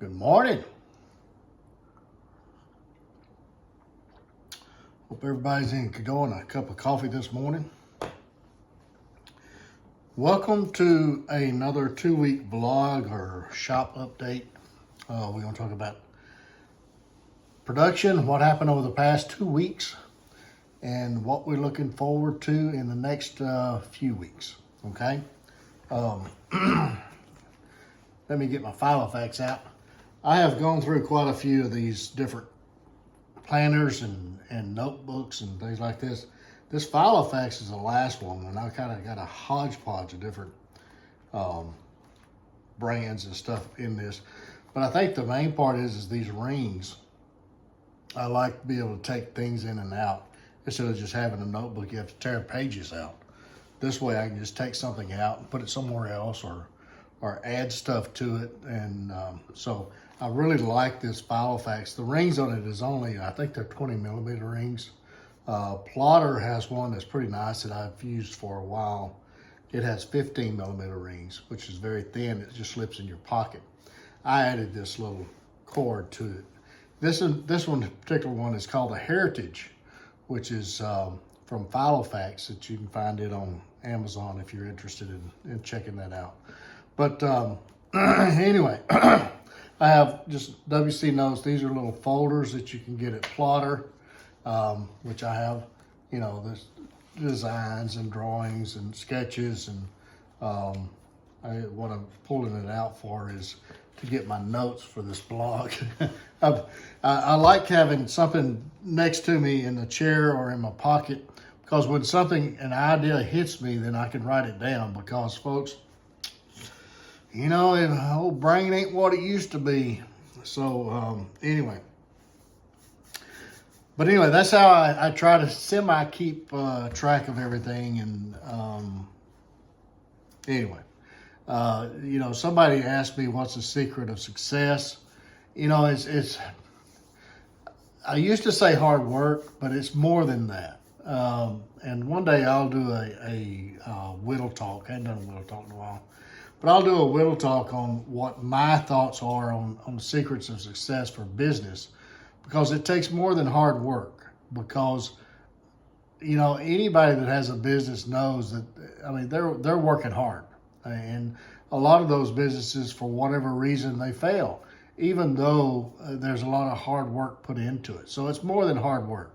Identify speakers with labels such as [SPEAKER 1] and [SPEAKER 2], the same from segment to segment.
[SPEAKER 1] Good morning. Hope everybody's enjoying a cup of coffee this morning. Welcome to another 2-week vlog or shop update. We're going to talk about production, what happened over the past 2 weeks, and what we're looking forward to in the next few weeks. Okay. Let me get my file effects out. I have gone through quite a few of these different planners and notebooks and things like this. This file effects is the last one, and I kind of got a hodgepodge of different brands and stuff in this. But I think the main part is these rings. I like to be able to take things in and out instead of just having a notebook. You have to tear pages out. This way I can just take something out and put it somewhere else or add stuff to it. And so I really like this file effects. The rings on it is only, I think they're 20 millimeter rings. Plotter has one that's pretty nice that I've used for a while. It has 15 millimeter rings, which is very thin. It just slips in your pocket. I added this little cord to it. This one, particular one, is called a Heritage, which is from File Effects, that you can find it on Amazon if you're interested in checking that out. But anyway, I have just WC notes. These are little folders that you can get at Plotter, which I have, there's designs and drawings and sketches. And what I'm pulling it out for is to get my notes for this blog. I like having something next to me in the chair or in my pocket, because when an idea hits me, then I can write it down. Because folks, the old brain ain't what it used to be. So anyway, that's how I try to keep track of everything. And somebody asked me what's the secret of success. It's I used to say hard work, but it's more than that. And one day I'll do a whittle talk. I haven't done a whittle talk in a while. But I'll do a whittle talk on what my thoughts are on the secrets of success for business, because it takes more than hard work. Because, anybody that has a business knows that, they're working hard. And a lot of those businesses, for whatever reason, they fail, even though there's a lot of hard work put into it. So it's more than hard work.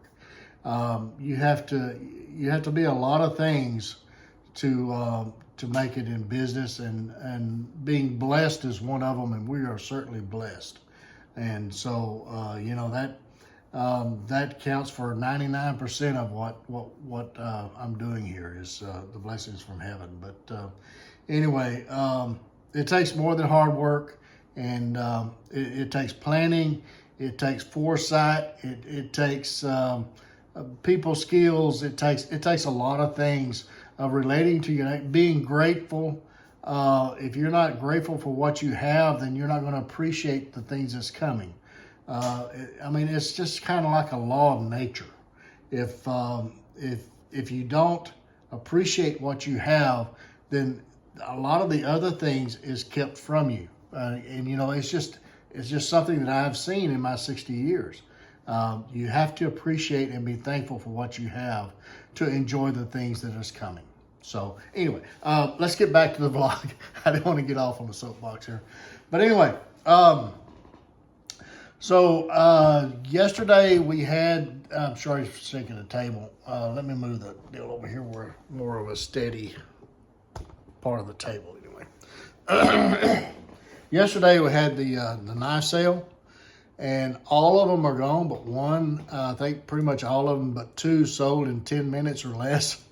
[SPEAKER 1] You have to be a lot of things to make it in business, and being blessed is one of them, and we are certainly blessed. And so that counts for 99% of what I'm doing here is the blessings from heaven. But anyway, it takes more than hard work, and it takes planning, it takes foresight, it takes people skills, it takes a lot of things of relating to being grateful. If you're not grateful for what you have, then you're not going to appreciate the things that's coming. It's just kind of like a law of nature. If you don't appreciate what you have, then a lot of the other things is kept from you. It's just something that I've seen in my 60 years. You have to appreciate and be thankful for what you have to enjoy the things that is coming. So anyway, let's get back to the vlog. I didn't want to get off on the soapbox here. But anyway, yesterday we had, I'm sorry for shaking the table. Let me move the deal over here where more of a steady part of the table anyway. Yesterday we had the knife sale. And all of them are gone, but one. I think pretty much all of them, but two sold in 10 minutes or less.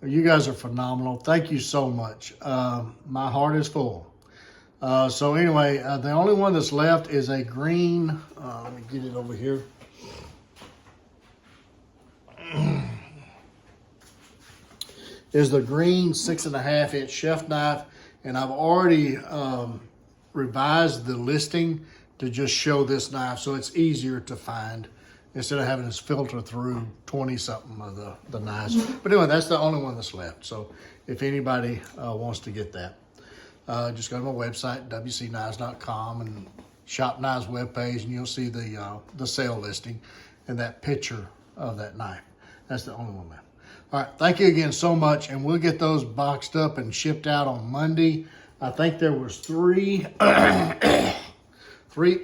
[SPEAKER 1] You guys are phenomenal. Thank you so much. My heart is full. So anyway, the only one that's left is a green. Let me get it over here. Is the green 6.5 inch chef knife, and I've already revised the listing to just show this knife, so it's easier to find instead of having us filter through 20 something of the knives. But anyway, that's the only one that's left. So if anybody wants to get that, just go to my website, wcknives.com, and Shop Knives webpage, and you'll see the sale listing and that picture of that knife. That's the only one, man. All right, thank you again so much, and we'll get those boxed up and shipped out on Monday. I think there was three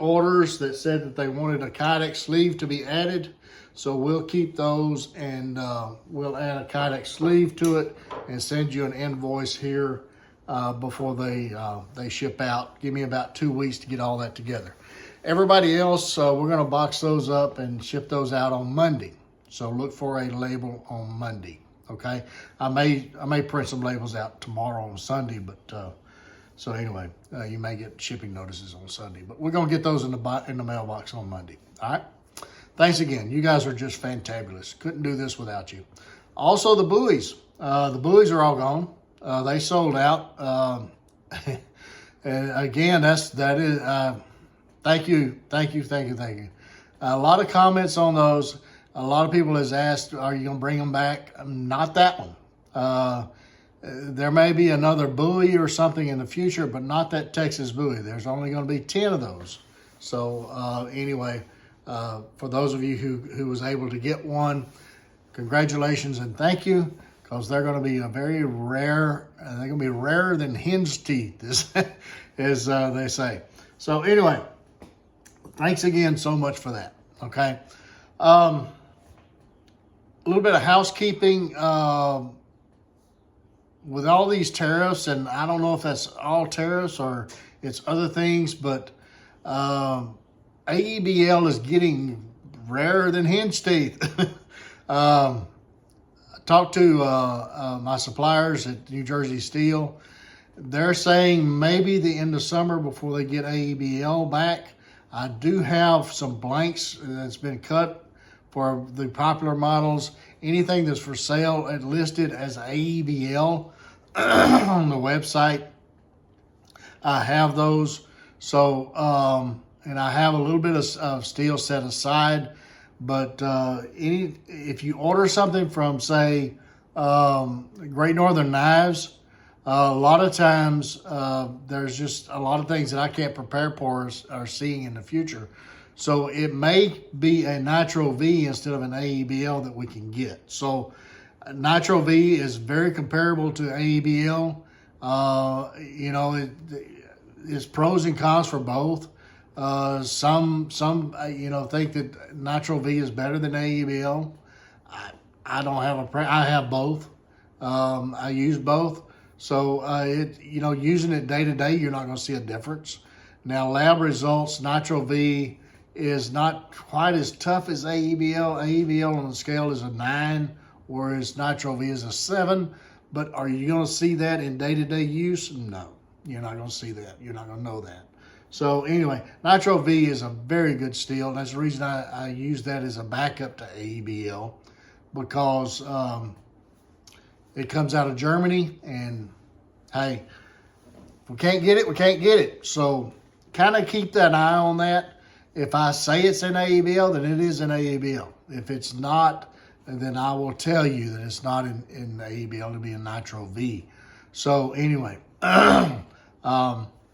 [SPEAKER 1] orders that said that they wanted a Kydex sleeve to be added. So we'll keep those, and we'll add a Kydex sleeve to it and send you an invoice here before they ship out. Give me about 2 weeks to get all that together. Everybody else, we're gonna box those up and ship those out on Monday. So look for a label on Monday, okay? I may print some labels out tomorrow on Sunday, but so anyway, you may get shipping notices on Sunday, but we're gonna get those in the mailbox on Monday, all right? Thanks again. You guys are just fantabulous. Couldn't do this without you. Also, the buoys. The buoys are all gone. They sold out. And again, that is. Thank you. A lot of comments on those. A lot of people has asked, "Are you going to bring them back?" Not that one. There may be another buoy or something in the future, but not that Texas buoy. There's only going to be 10 of those. So anyway. For those of you who was able to get one, congratulations and thank you, because they're going to be a very rare, they're going to be rarer than hen's teeth, as they say. So anyway, thanks again so much for that, okay? A little bit of housekeeping. With all these tariffs, and I don't know if that's all tariffs or it's other things, but AEBL is getting rarer than hen's teeth. I talked to my suppliers at New Jersey Steel. They're saying maybe the end of summer before they get AEBL back. I do have some blanks that's been cut for the popular models. Anything that's for sale and listed as AEBL on the website, I have those. So, and I have a little bit of steel set aside, but if you order something from, say, Great Northern Knives, a lot of times there's just a lot of things that I can't prepare for or seeing in the future. So it may be a Nitro V instead of an AEBL that we can get. So Nitro V is very comparable to AEBL. It's pros and cons for both. Some think that Nitro V is better than AEBL. I don't have I have both. I use both. So, using it day to day, you're not going to see a difference. Now, lab results, Nitro V is not quite as tough as AEBL. AEBL on the scale is a 9, whereas Nitro V is a 7. But are you going to see that in day-to-day use? No, you're not going to see that. You're not going to know that. So anyway, Nitro V is a very good steel. And that's the reason I use that as a backup to AEBL, because it comes out of Germany, and hey, if we can't get it, we can't get it. So kind of keep that eye on that. If I say it's an AEBL, then it is an AEBL. If it's not, then I will tell you that it's not in AEBL, it'll be a Nitro V. So anyway,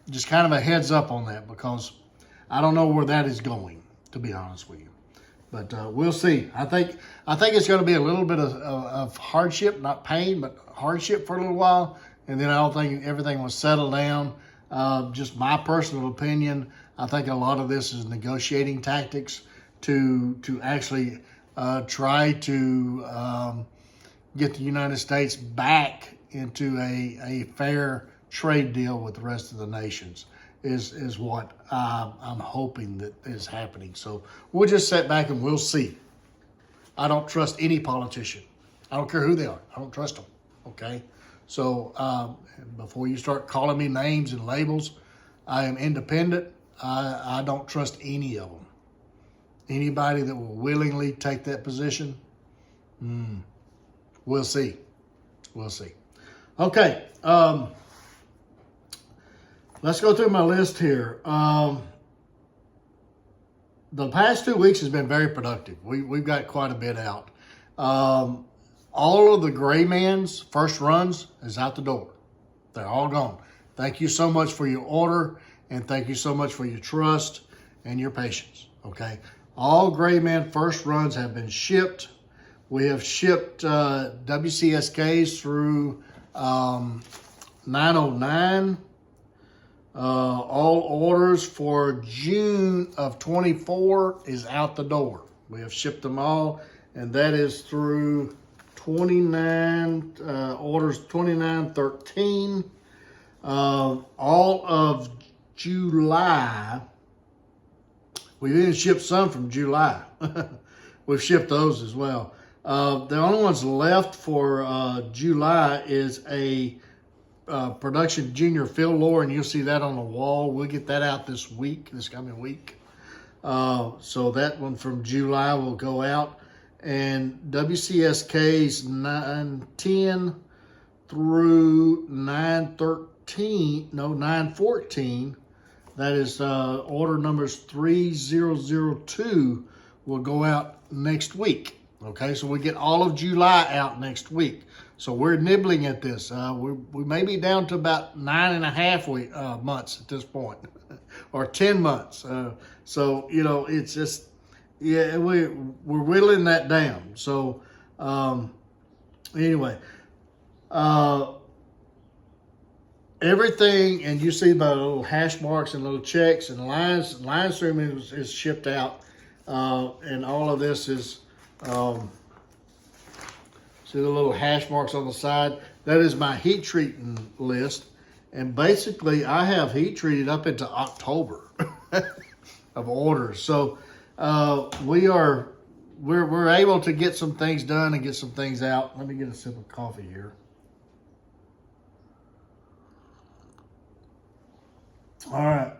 [SPEAKER 1] just kind of a heads up on that, because I don't know where that is going, to be honest with you. But we'll see. I think it's going to be a little bit of hardship, not pain, but hardship for a little while. And then I don't think everything will settle down. Just my personal opinion, I think a lot of this is negotiating tactics to actually try to get the United States back into a fair trade deal with the rest of the nations is what I'm hoping that is happening. So we'll just sit back and we'll see. I don't trust any politician. I don't care who they are. I don't trust them. Okay. So before you start calling me names and labels, I am independent. I don't trust any of them. Anybody that will willingly take that position, we'll see. We'll see. Okay. Let's go through my list here. The past 2 weeks has been very productive. We've got quite a bit out. All of the Gray Man's first runs is out the door. They're all gone. Thank you so much for your order. And thank you so much for your trust and your patience, okay? All Gray Man first runs have been shipped. We have shipped WCSKs through 909. All orders for June of 24 is out the door. We have shipped them all, and that is through 29, orders 2913. All of July, we didn't ship some from July. We've shipped those as well. The only ones left for July is a production junior fill lure, and you'll see that on the wall. We'll get that out this week, this coming week. So that one from July will go out. And WCSK's 910 through 914, that is order numbers 3002 will go out next week. Okay, so we get all of July out next week. So we're nibbling at this. We may be down to about 9.5 months at this point, or 10 months. So, you know, it's just, yeah, we're whittling that down. So anyway, everything, and you see my little hash marks and little checks and lines. Line stream is shipped out, and all of this is, see the little hash marks on the side? That is my heat treating list. And basically I have heat treated up into October of orders. So we're able to get some things done and get some things out. Let me get a sip of coffee here. All right.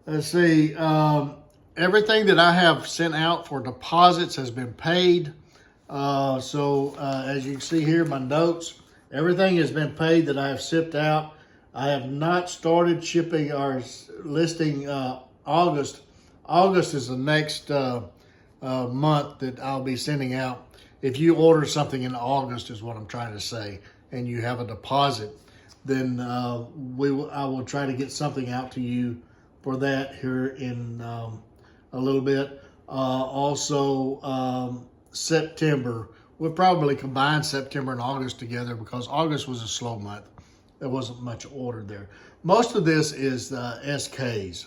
[SPEAKER 1] Let's see. Everything that I have sent out for deposits has been paid. So as you can see here, my notes, everything has been paid that I have shipped out. I have not started shipping or listing August. August is the next month that I'll be sending out. If you order something in August is what I'm trying to say, and you have a deposit, then I will try to get something out to you for that here in a little bit. Also, September, we'll probably combine September and August together because August was a slow month. There wasn't much order there. Most of this is SKs.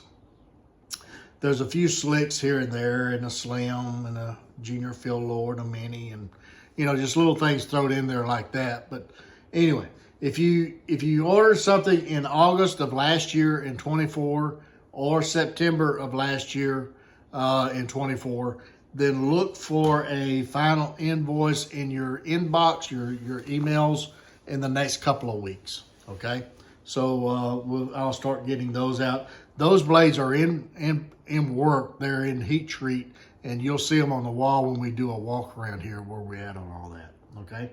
[SPEAKER 1] There's a few slicks here and there, and a slim, and a junior fill lure, and a mini, and you know, just little things thrown in there like that. But anyway, if you order something in August of last year in 24 or September of last year in 24, then look for a final invoice in your inbox, your emails in the next couple of weeks. Okay, so I'll start getting those out. Those blades are in work. They're in heat treat, and you'll see them on the wall when we do a walk around here where we're at on all that. Okay.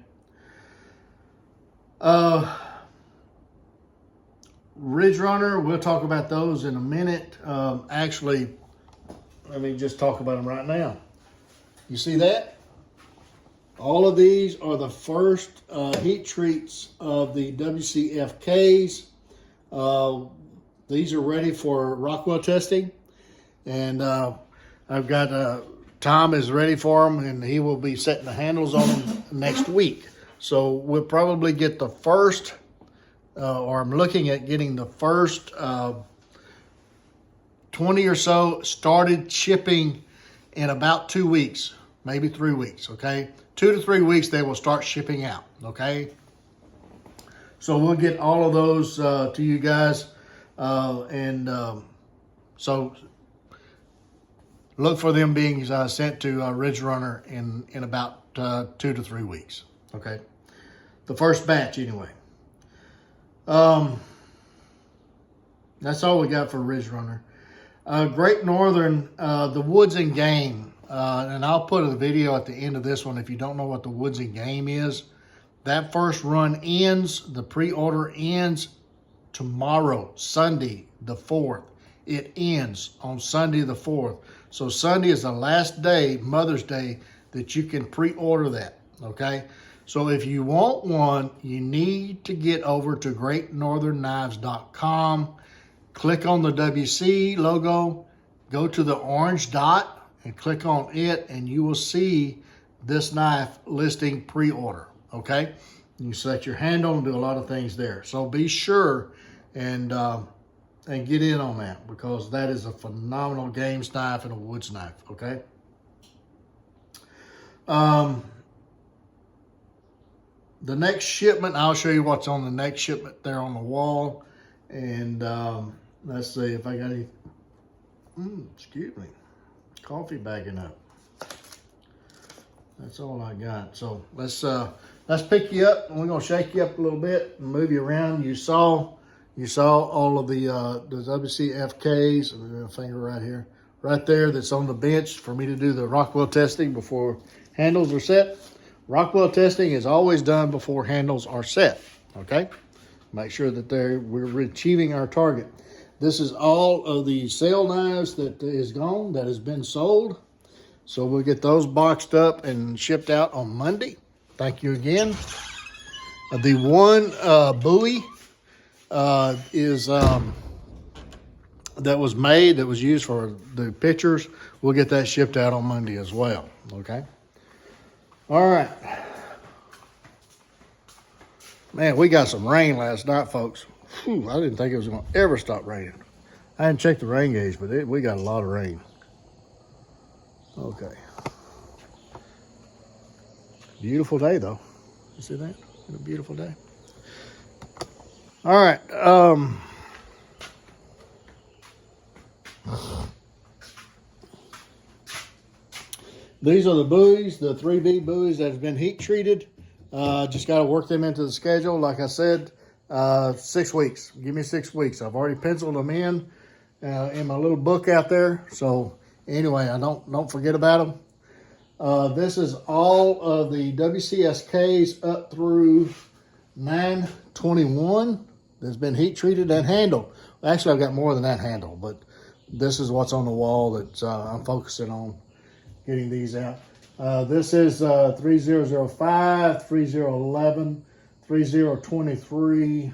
[SPEAKER 1] Ridge Runner, we'll talk about those in a minute. Actually, let me just talk about them right now. You see that? All of these are the first heat treats of the WCFKs. These are ready for Rockwell testing. And I've got, Tom is ready for them, and he will be setting the handles on them next week. So we'll probably get the first, or I'm looking at getting the first 20 or so started shipping in about 2 weeks, maybe 3 weeks, okay? 2 to 3 weeks, they will start shipping out, okay? So we'll get all of those to you guys. So look for them being sent to Ridge Runner in about 2 to 3 weeks, okay? The first batch, anyway. That's all we got for Ridge Runner. Great Northern, the Woods and Game. And I'll put a video at the end of this one if you don't know what the Woods and Game is. That first run ends, the pre-order ends tomorrow, Sunday the 4th. It ends on Sunday the 4th. So Sunday is the last day, Mother's Day, that you can pre-order that, okay? So if you want one, you need to get over to greatnorthernknives.com, click on the WC logo, go to the orange dot and click on it, and you will see this knife listing pre-order, okay? You select your handle and do a lot of things there. So be sure and get in on that, because that is a phenomenal games knife and a woods knife, okay? The next shipment, I'll show you what's on the next shipment there on the wall. And let's see if I got any, excuse me, coffee bagging up. That's all I got. So let's pick you up, and we're gonna shake you up a little bit and move you around. You saw all of the WCFKs, a finger right here, right there, that's on the bench for me to do the Rockwell testing before handles are set. Rockwell testing is always done before handles are set, okay? Make sure that we're achieving our target. This is all of the sale knives that is gone, that has been sold. So we'll get those boxed up and shipped out on Monday. Thank you again. The one buoy that was made, that was used for the pictures, we'll get that shipped out on Monday as well, okay? All right. Man, we got some rain last night, folks. Whew, I didn't think it was going to ever stop raining. I hadn't checked the rain gauge, but we got a lot of rain. Okay. Beautiful day, though. You see that? A beautiful day. All right. These are the buoys, the 3B buoys that have been heat treated. Just got to work them into the schedule. Like I said, 6 weeks. Give me 6 weeks. I've already penciled them in my little book out there. So anyway, I don't forget about them. This is all of the WCSKs up through 9/21 that's been heat treated and handled. Actually, I've got more than that handled, but this is what's on the wall that I'm focusing on getting these out. This is 3005, 3011, 3023,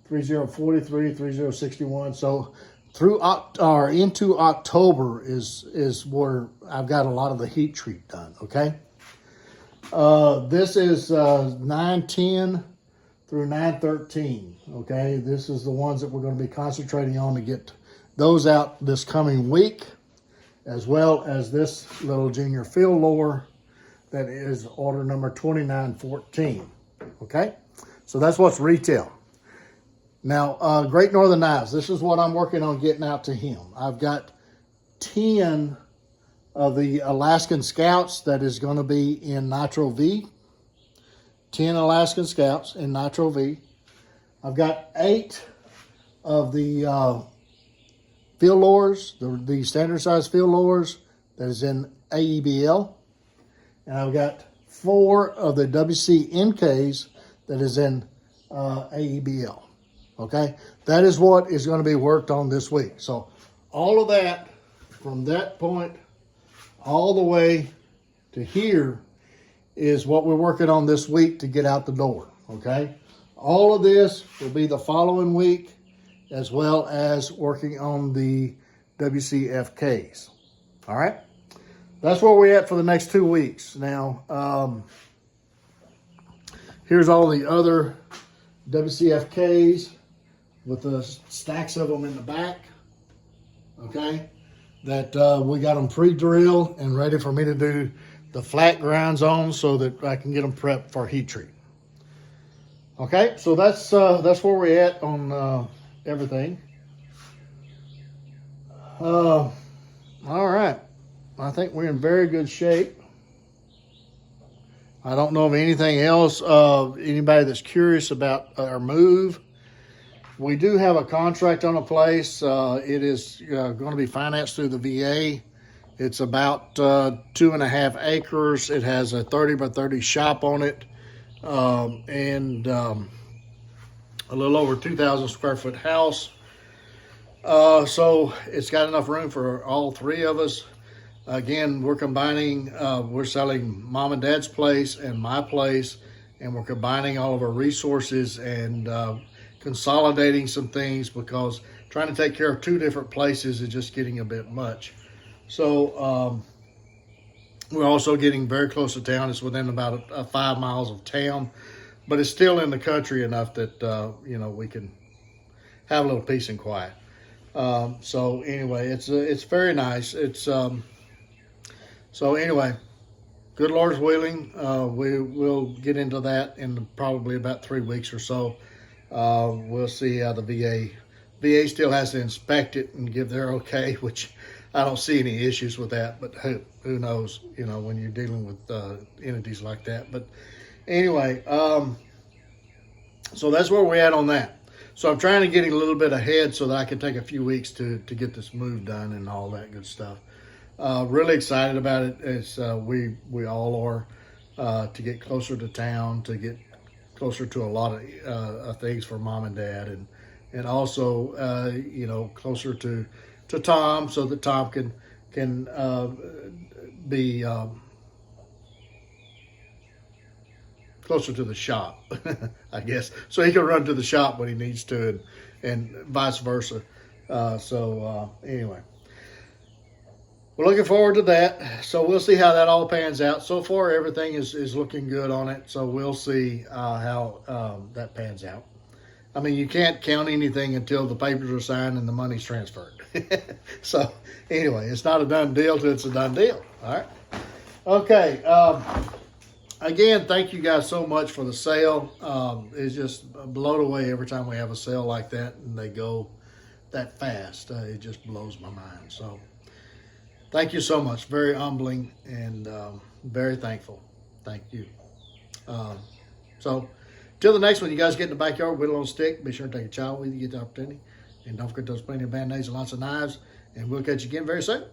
[SPEAKER 1] 3043, 3061. So through into October is where I've got a lot of the heat treat done, okay? This is 910 through 913, okay? This is the ones that we're going to be concentrating on to get those out this coming week, as well as this little junior field lower that is order number 2914, okay? So that's what's retail. Now, Great Northern Knives, this is what I'm working on getting out to him. I've got 10 of the Alaskan Scouts that is going to be in Nitro V. 10 Alaskan Scouts in Nitro V. I've got 8 of the field lowers, the standard size field lowers that is in AEBL. And I've got 4 of the WC MKs that is in AEBL. Okay, that is what is going to be worked on this week. So all of that, from that point all the way to here, is what we're working on this week to get out the door. Okay, all of this will be the following week, as well as working on the WCFKs. All right, that's where we're at for the next 2 weeks. Now, here's all the other WCFKs with the stacks of them in the back, okay, that we got them pre-drilled and ready for me to do the flat grinds on so that I can get them prepped for heat treat. Okay, so that's where we're at on everything. All right, I think we're in very good shape. I don't know of anything else. Anybody that's curious about our move, we do have a contract on a place. It is going to be financed through the VA. It's about 2.5 acres. It has a 30 by 30 shop on it, and a little over 2,000 square foot house. So it's got enough room for all 3 of us. Again, we're combining, we're selling mom and dad's place and my place, and we're combining all of our resources and consolidating some things, because trying to take care of 2 different places is just getting a bit much. So we're also getting very close to town. It's within about 5 miles of town, but it's still in the country enough that we can have a little peace and quiet. So anyway, it's very nice. It's so anyway, good Lord's willing, we will get into that in probably about 3 weeks or so. We'll see how the VA still has to inspect it and give their okay, which I don't see any issues with that, but who knows, when you're dealing with entities like that. But anyway, so that's where we're at on that. So I'm trying to get a little bit ahead so that I can take a few weeks to get this move done and all that good stuff. Really excited about it. It's we all are, to get closer to town, to get closer to a lot of things for Mom and Dad, and also closer to Tom, so that Tom can be closer to the shop, I guess, so he can run to the shop when he needs to, and vice versa. Anyway, we're looking forward to that. So we'll see how that all pans out. So far, everything is looking good on it. So we'll see how that pans out. I mean, you can't count anything until the papers are signed and the money's transferred. So anyway, it's not a done deal till it's a done deal. All right. Okay. Again, thank you guys so much for the sale. It's just blown away every time we have a sale like that and they go that fast. It just blows my mind. So thank you so much. Very humbling and very thankful. Thank you. So till the next one, you guys get in the backyard, whittle on a stick. Be sure to take a child with you, get the opportunity. And don't forget those plenty of Band-Aids and lots of knives. And we'll catch you again very soon.